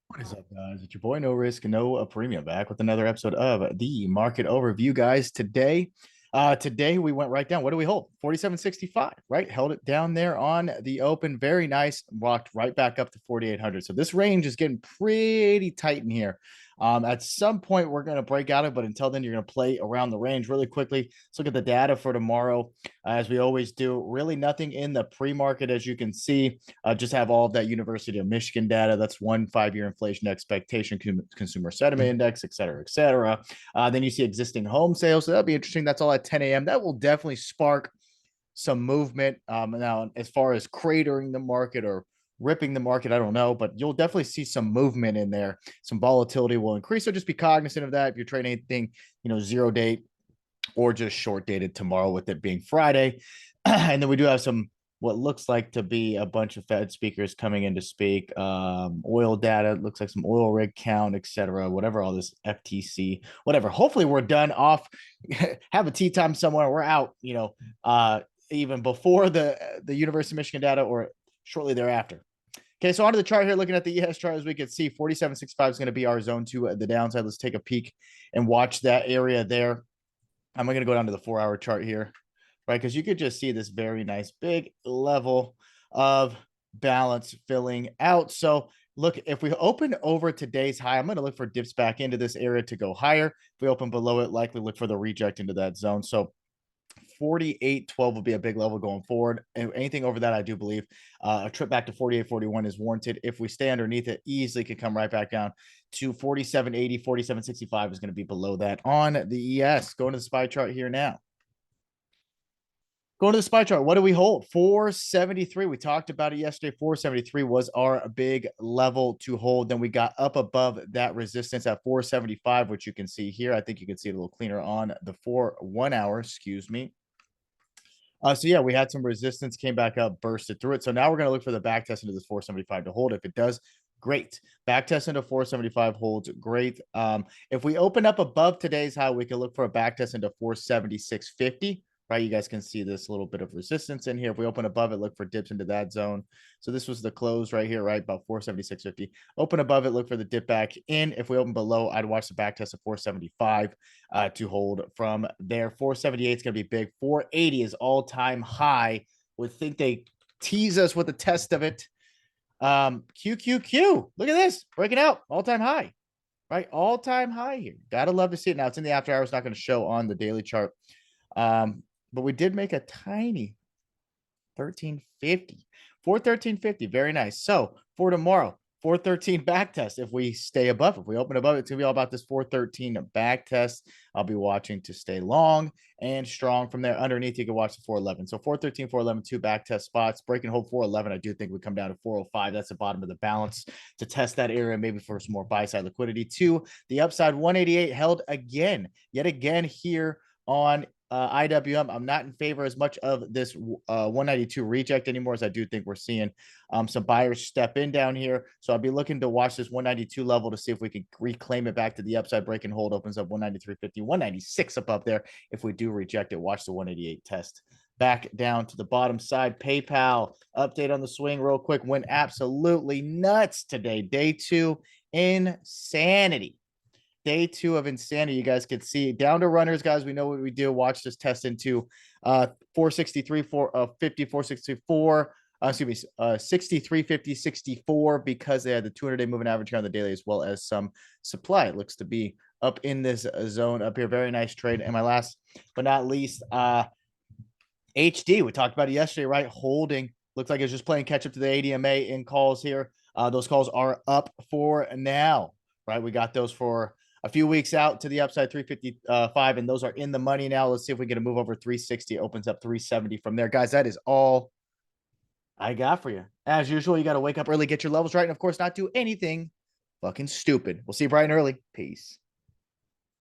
What is up, guys? It's your boy No Risk, No Premium, back with another episode of the Market Overview, guys. Today we went right down. What do we hold? 47.65, right? Held it down there on the open. Very nice. Walked right back up to 4,800. So this range is getting pretty tight in here. At some point, we're going to break out of it, but until then, you're going to play around the range really quickly. Let's look at the data for tomorrow, as we always do. Really nothing in the pre-market, as you can see. Just have all of that University of Michigan data. That's 1 5-year inflation expectation, consumer sentiment index, et cetera, et cetera. Then you see existing home sales. So that'll be interesting. That's all at 10 a.m. That will definitely spark some movement. Now, as far as cratering the market or ripping the market, I don't know, but you'll definitely see some movement in there. Some volatility will increase. So just be cognizant of that. If you're trading anything, zero date or just short dated tomorrow, with it being Friday. And then we do have some what looks like to be a bunch of Fed speakers coming in to speak. Oil data, looks like some oil rig count, etc. Whatever, all this FTC, whatever. Hopefully, we're done off. Have a tea time somewhere. We're out. Even before the University of Michigan data or shortly thereafter. Okay, so onto the chart here. Looking at the ES chart, as we can see, 47.65 is going to be our zone to the downside. Let's take a peek and watch that area there. I'm going to go down to the 4-hour chart here, right? Because you could just see this very nice big level of balance filling out. So look, if we open over today's high, I'm going to look for dips back into this area to go higher. If we open below it, likely look for the reject into that zone. So 48.12 will be a big level going forward. And anything over that, I do believe a trip back to 48.41 is warranted. If we stay underneath it, easily could come right back down to 47.80. 47.65 is going to be below that on the ES. Going to the SPY chart here now. Going to the SPY chart, what do we hold? 473. We talked about it yesterday. 473 was our big level to hold. Then we got up above that resistance at 475, which you can see here. I think you can see it a little cleaner on the 1 hour, excuse me. So yeah, we had some resistance, came back up, bursted through it. So now we're going to look for the back test into this 475 to hold. If it does, great. Back test into 475 holds, great. If we open up above today's high, we can look for a back test into 476.50. Right, you guys can see this little bit of resistance in here. If we open above it, look for dips into that zone. So this was the close right here, right? About 476.50. Open above it, look for the dip back in. If we open below, I'd watch the back test of 475 to hold from there. 478 is going to be big. 480 is all-time high. Would think they tease us with a test of it. QQQ, look at this, breaking out, all-time high, right? All-time high here. Gotta love to see it. Now it's in the after hours, not going to show on the daily chart. But we did make a tiny 1350, 41350. Very nice. So for tomorrow, 413 back test. If we stay above, if we open above it, it's gonna be all about this 413 back test. I'll be watching to stay long and strong from there. Underneath, you can watch the 411. So 413, 411, two back test spots. Breaking hold 411. I do think we come down to 405. That's the bottom of the balance to test that area, maybe for some more buy side liquidity. To the upside, 188 held again, yet again here on IWM. I'm not in favor as much of this 192 reject anymore, as I do think we're seeing some buyers step in down here. So I'll be looking to watch this 192 level to see if we can reclaim it back to the upside. Break and hold opens up 193.50, 196 up there. If we do reject it, watch the 188 test. Back down to the bottom side. PayPal update on the swing real quick. Went absolutely nuts today. Day two, insanity. Day two of insanity. You guys could see down to runners, guys. We know what we do. Watch this test into 463, 450, 464. Excuse me, 63, 50, 64, because they had the 200-day moving average here on the daily, as well as some supply. It looks to be up in this zone up here. Very nice trade. And my last but not least, HD. We talked about it yesterday, right? Holding. Looks like it's just playing catch up to the ADMA in calls here. Those calls are up for now, right? We got those for a few weeks out to the upside, 355, and those are in the money now. Let's see if we get a move over 360. Opens up 370 from there. Guys, that is all I got for you. As usual, you got to wake up early, get your levels right, and of course, not do anything fucking stupid. We'll see you bright and early. Peace.